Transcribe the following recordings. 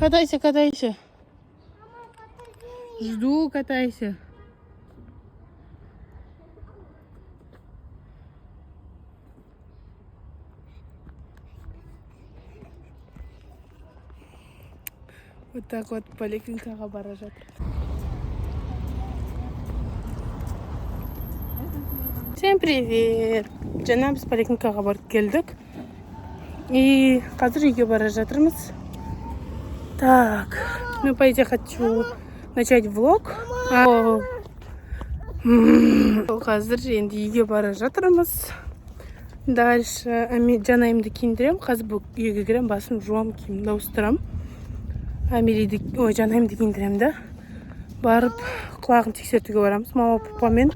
Катайся, катайся. Жду, катайся. Вот так вот поликлиникаға бара жатыр. Всем привет! Жаңа біз поликлиникаға барып келдік. И қазір үйге бара жатырмыз. Так, ну по идее хочу начать влог. Қазір енді үйге бара жатырмыз. Дальше жанайымды киіндірем. Қазір үйге кірем, басым жуам, киімді ауыстырам. Жанайымды киіндірем да. Барып құлағын тексертуге барамыз. Мама папамен.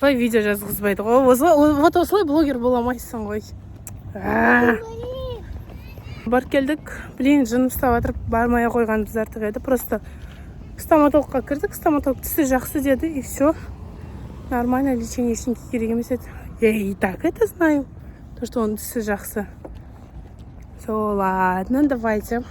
Видео жазғызбайды ғой. Вот осылай блогер бола алмайсың ғой. Барып келдік. Блин, жыным ұстап атырып бармай қойғанымыз артық еді. Просто стоматологқа кірдік. Стоматолог тісі жақсы деді, и все. Нормально, лечение ештеңе керек емес еді. Я и так это знаю, то что он тісі жақсы. Все, ладно, давайте.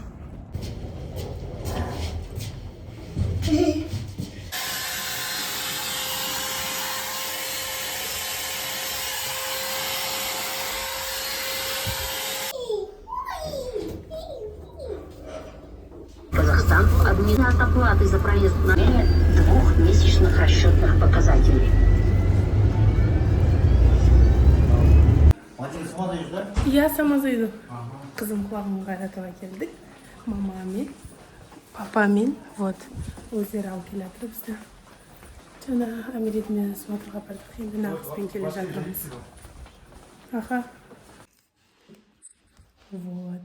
Казахстан обменяет оплаты за проезд на 2-месячных расчетных показателей. Я сама зайду. Қызым құлағын қайратуға келдік. Мамамен, папамен, вот, өздері алып келе жатыр бізді. Жаңа Америтмен смотрға бардық. Енді нағызбен келе жатырмыз. Аха. Вот.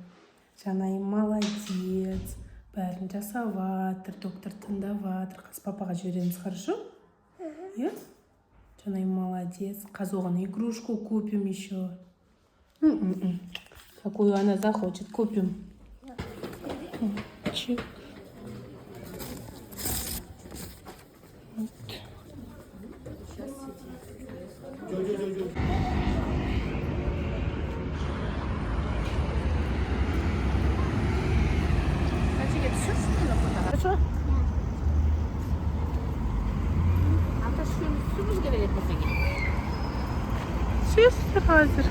Жанайым молодец. Бәрін жасаватыр, доктор тыңдаватыр. Қыз папаға жібереміз, хорошо? Иә? Жанайым молодец. Қазір оған игрушку купим еще. Какую она захочет, купим. Чик. Хорошо? Süs hazır.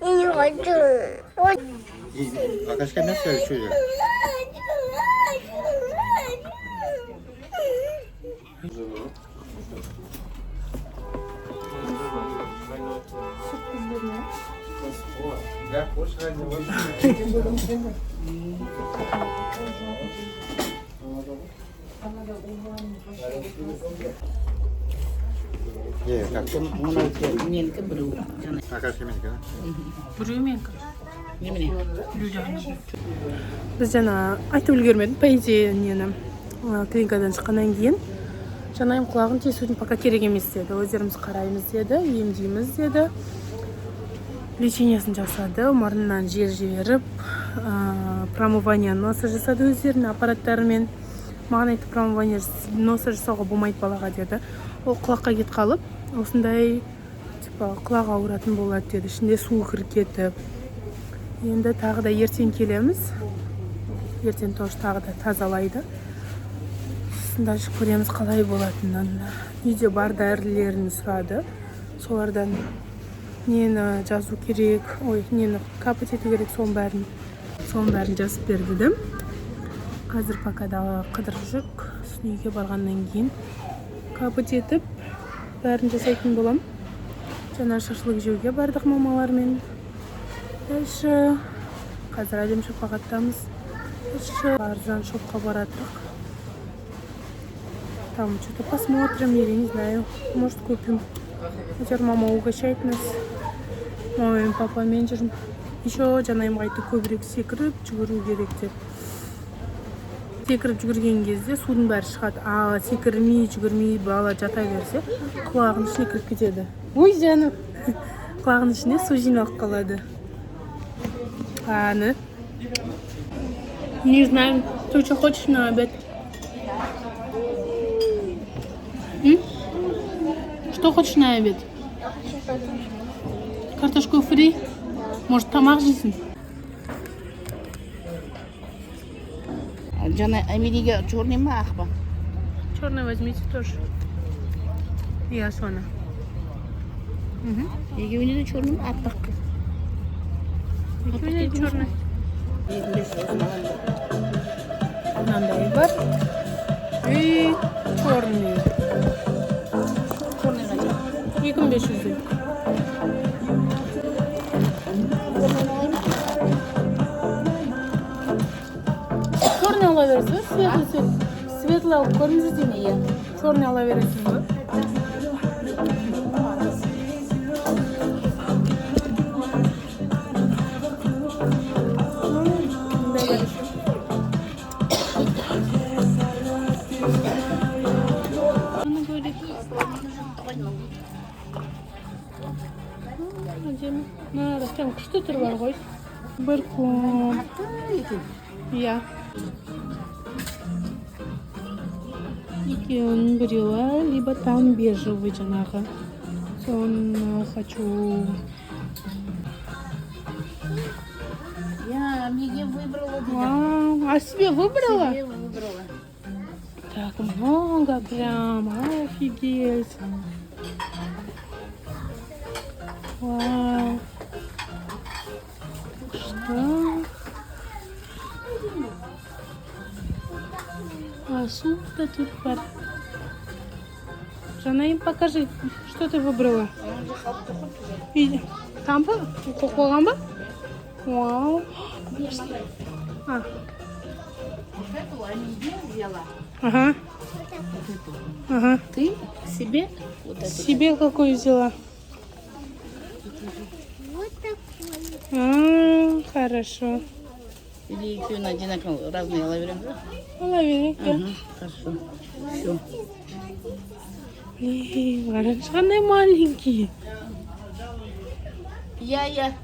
Не хочу. Акашка nasıl ölçüyor? Как-то Меньше бру. Акашка меньше, Бүріменкі. Немене? Біз жаңа айтып үлгермедім, по идее нені клиникадан шыққаннан кейін жанайым құлағын тесудің пока керек емес деді. Өздеріміз қараймыз деді, емдейміз деді. Лечениясын жасады, мұрнынан жел жіберіп, промывание носа жасады өздерінің аппараттарымен. Маған айтты, промывание носа жасауға болмайды балаға деді. Ол құлаққа кет қалып, осындай құлақ ауыратын болады деді. Ішінде су кіріп кетіп. Енді тағы да ертең келеміз. Ертең тоже тағы да тазалайды. Дальше көреміз қалай болатынын. Үйде бар дәрілерін сұрады. Солардан нені жазу керек, нені капать ету керек, соның бәрін жазып бердім. Қазір пока да қыдырып жүрік. Үйге барғаннан кейін капать етіп бәрін жасайтын болам. Жаңа шашлық жеуге бардық мамалармен. Дальше қазір әлем шапағаттамыз. Арзан шопқа барадық. Там что-то посмотрим или не знаю, может купим. Хотя мама угощает нас. Мама мен папамен жүрмін. Еще жанайымға айтты, көбірек секіріп жүгіру керек деп. Секіріп жүгірген кезде судың бәрі шығады. Секірмей, жүгірмей бала жата берсе, құлағын ішіне кіріп кетеді. Ой, жаным. Құлағын ішіне су жиналып қалады. Не знаю, ты что хочешь на обед? М? Что хочешь на обед? Картошку фри? Может, тамақ жейсің? Жана Амелиге черный ма, ақ па? Черный возьмите тоже. И Асона. Екеуіне де черный ма, аппақ. Екеуіне черный. Мынандай бар. И черный. Черный қанша? 2500. Черный ала бересіз, светлый. Светлый алып көріңіз деймін. Иә. Черный ала бересіз бе? Прям күшті түрі бар ғой. Бір ком. Иә. Екеуінің біреуі, либо там бежевый жаңағы. Соны хочу. Я Меге выбрала. Вау, а себе выбрала? Себе выбрала. Так много прям, офигеть. Вау. Что? А суп-то тут бар. Жанаим, покажи, что ты выбрала. И там ба? Қоқылған ба? Вау. А. Вот эту Амеге взяла. Ага. Вот эту. Ага. Ты себе вот эту. Себе какую взяла? Вот такой. Хорошо. Или екеуін одинаково разные ала берем, да? Лови. Ага, хорошо. Все. Блин, оранжевый маленький. Я.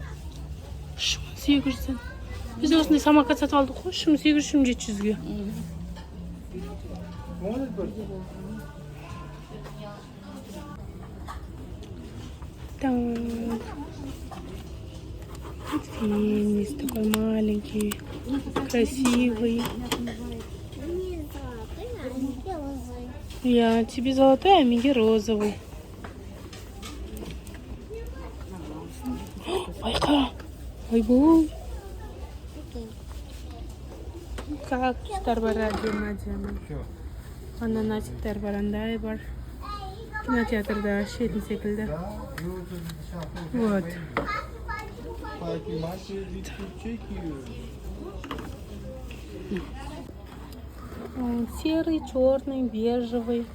800. Biz osындай самокат сатып алдық қой, 800-700-ге. Так. Фильм есть такой маленький, красивый. Я тебе золотой, а Миге розовый. Байка. Ой-бой. Как бар әдемі. Ананастар бар, андай бар. Кинотеатрда шетін секілді. Вот. Он серый, черный, бежевый.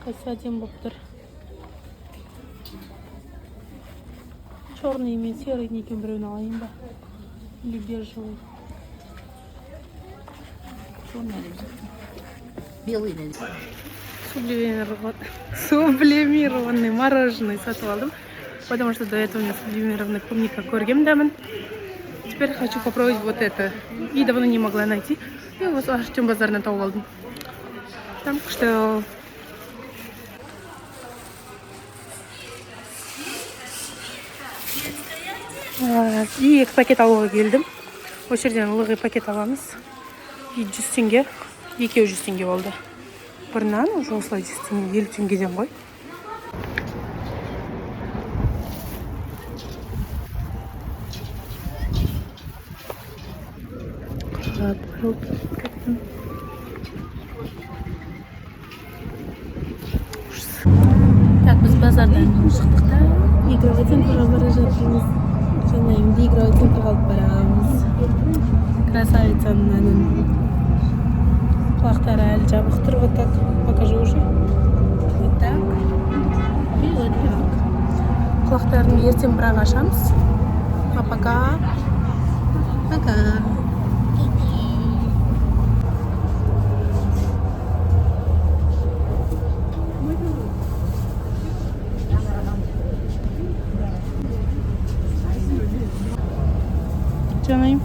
Қайсы әдем болып тұр. Черный мен серый некен біреуін алайын ба? Или бежевый? Черный или белый? Белый, наверное. Сублимированный мороженое сатып алдым. Потому что до этого у меня сублимированный клубника көргем. Теперь хочу попробовать вот это. И давно не могла найти. И вот Артем базардан тауып алдым. Там что... И екі пакет алуға келдім. Осы жерден ылғи пакет аламыз. И 100 теңге. Екеуі 100 теңге болды. Бір нан уже осылай 100 теңге, 50 теңгеден ғой. Так, біз базардан шықтық та, игровой центрға бара жатырмыз. Жаңа енді игровой центрға алып барамыз. Красавицаның әнін. Құлақтары әлі жабық тұр, вот так. Покажи уже. Вот так. И вот так. Құлақтарын ертең бірақ ашамыз. А пока. Пока. жанайым.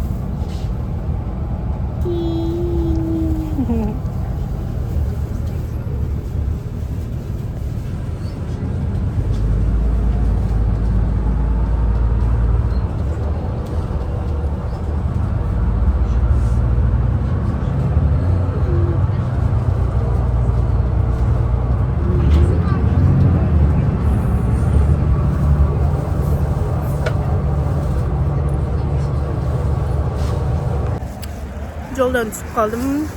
Joldan çıkıp kaldım.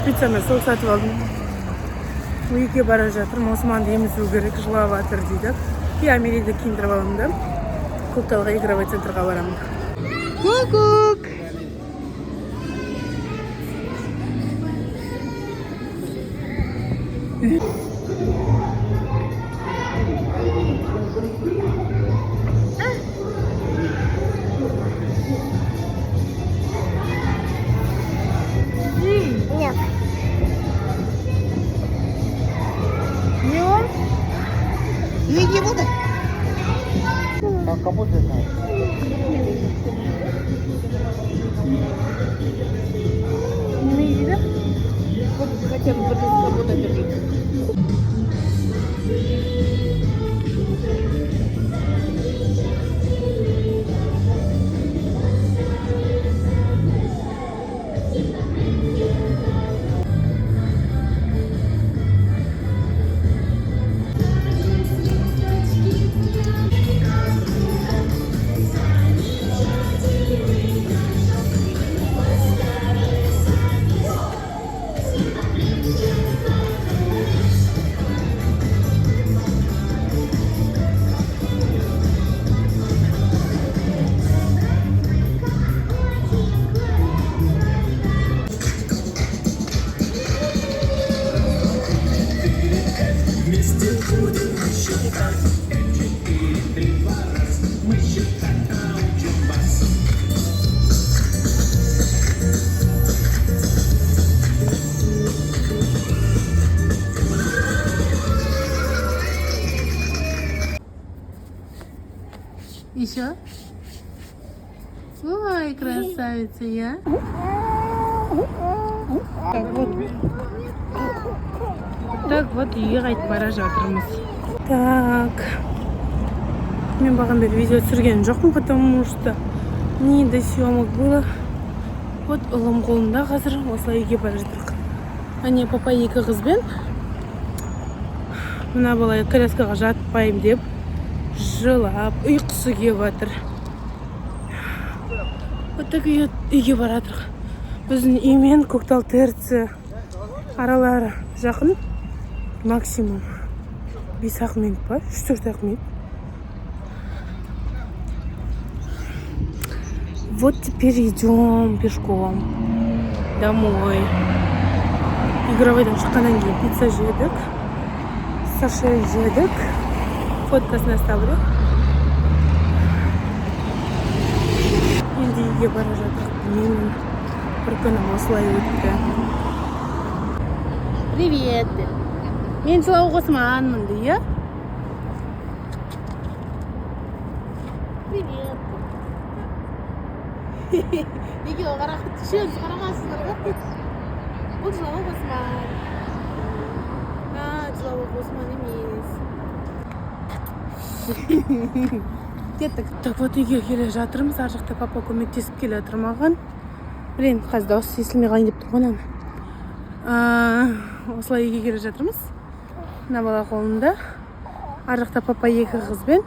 Pizza мен soğuk satып aldım. Uyga bара жатырмын. Османды емізу керек, жылап жатыр дейді. Америді киіндіріп аламын да. Көкталға игровой центрға барамын. Ку-кук! Нет. Не он? Не буду. Там капот летает. Не дейді? Хотя бы капота держите. Еще? Ой, красавица я. Так вот үйге қайтып бара жатырмыз. Так. Мен бағанда видео түсірген жоқпын, потому что не до съемок было. Вот ұлым қолында қазір осылай үйге бара жатырмыз. Ане папа екі қызбен мына бала коляскаға жатпаймын деп жылап, ұйқысы келіп жатыр. Вот так үйге бара жатырмыз. Біздің үймен Көктал ТРЦ аралары жақын. Максимум 5 минут па? 3-4 минут. Вот теперь идем пешком домой. Игровойдан шыққаннан кейін пицца жедік. Саша жедік. Фоткасын оставлю. Енді үйге бара жатырмыз. Менің бір күнім осылай өтті. Привет. Мен жылауық Османмын иә? Привет. Екеуі қарақып түсеміз, қарамасыздар ғой. Бұл жылауық Осман. Жылауық Осман емес. Кеттік. Так вот үйге келе жатырмыз. Ар жақта папа көмектесіп келе жатыр маған. Блин, қазір дауысы естілмей қалайын деп тұрғаннан. Осылай үйге келе жатырмыз. Мына бала қолында. Ар жақта папа екі қызбен.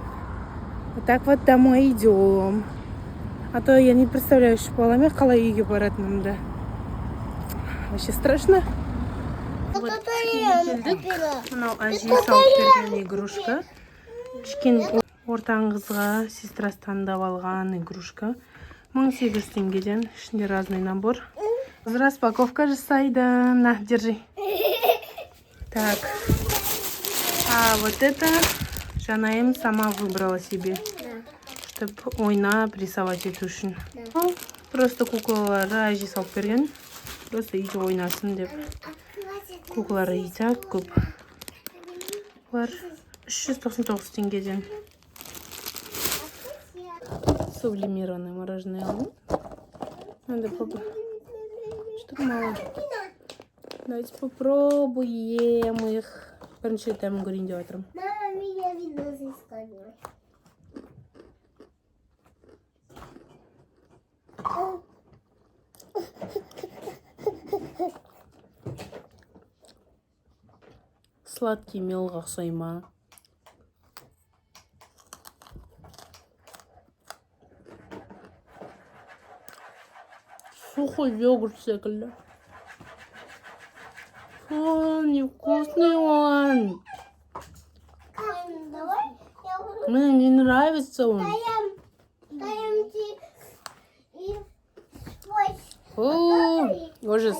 Вот так вот домой идем. А то я не представляю, что баламе қалай үйге баратынымды. Вообще страшно. Вот келдік. Мынау әже салып берген игрушка. Кішкене ортаң қызға сестрасы таңдап алған игрушка. 1800 теңгеден. Ішінде разный набор. Распаковка жасайды. На, держи. Так. А вот это Жанайым сама выбрала себе. Чтобы ойнап рисовать ету үшін. Просто куклалары әже салып берген. Просто үйде ойнасын деп. Куклалары итак көп. Бұлар 399 теңгеден. сублимированное мороженое. Надо попробовать. Что мало. Давайте попробуем их. Перечитаем гуриндиатором. Мама меня видно заискали. Сладкий мелға ұқсайма. Сухой йогурт секілді. Невкусный он. Давай я буду Мне не нравится он. даем тебе и свой. О, ужас.